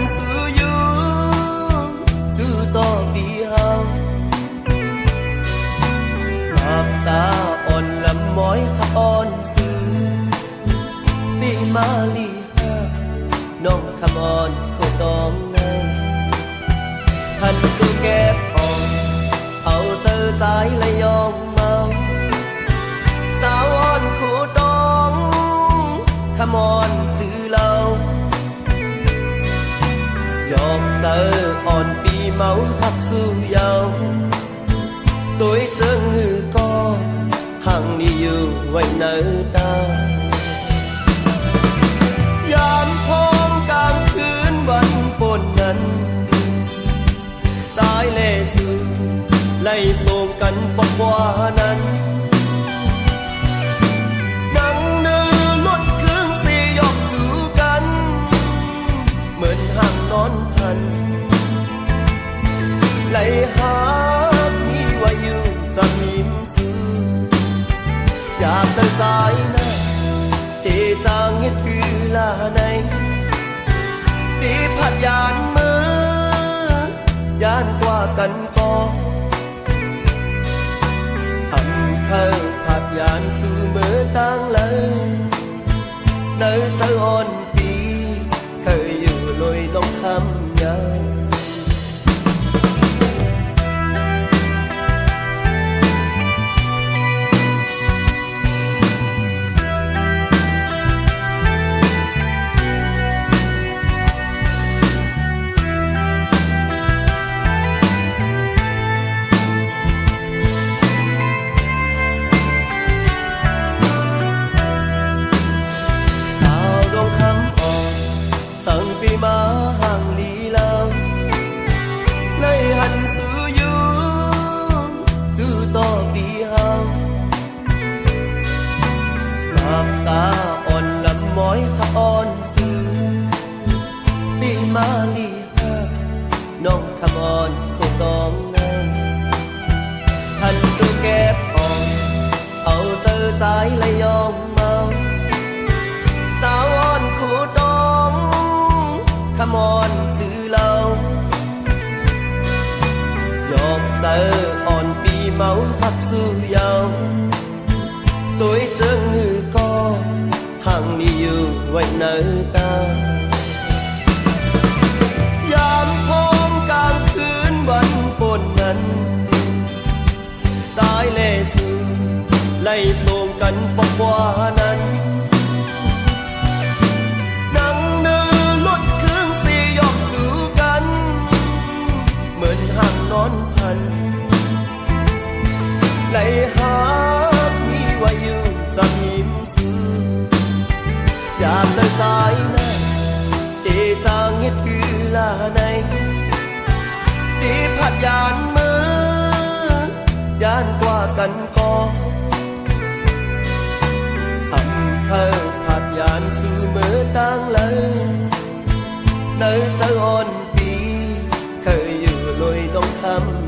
sử dụng chú to bị hao mập ta on lắm mỏi on sư bị ma li haน้องคำอ่อนก็ต้องนั่งท่านจะแก็บออกเอาเจอใจและยอมเมาสาวอ่อนคู่ต้องคำอ่อนจือเรายอมเจออ่อนปีเมาหักสู้ยาวตัวเจิงหือก็ห่างนี่อยู่ไว้เนื้อตายามพองกลางคืนวันฝนนั้นใจเล่สื่อไล่ส่งกันบอกว่านั้นนั่งเนื้อลดเครื่องเสียกสู่กันเหมือนห่างนอนพันไล่หามีว่าอยู่จะมีซื้ออยากตั้งใจนะที่จางเงียบคือลาในที่พัดยานมือยานกว่ากันก็อำเคยพัดยานสู่มือตั้งเลยเนื้อเจ้าอ่อนปีเคยอยู่ลอยน้องคำยานมาห่างลีลาวเลยหันสู่อยู่จู่ต่อปีเฮาหลับตาอ่อนลำม้อยอ่อนสื่อปีมาลีฮะน้องคำอ่อนคงต้องนั่งหันจะเก็บออกเอาเจอใจและยอมเมาสาวอ่อนคู่ต้องขมอนจือเรายอมเจออ่อนปีเมาหักสู้ยาวตัวเจิงหือก็ห่างนี่อยู่ไว้เนื้อตายามพองกลางคืนวันฝนนั้นใจเล่สื่อไล่ส่งกันบอกว่านั้นนอนพันไหลหามีว่าอยู่จะมีซื้ออยากตั้งใจนะที่จางเงียบคือลาในที่พัดยานมือยานกว่ากันก็อำเคยพัดยานสู่มือตั้งเลยเนื้อเจ้าอ่อนปีเคยอยู่ลอยต้องคำ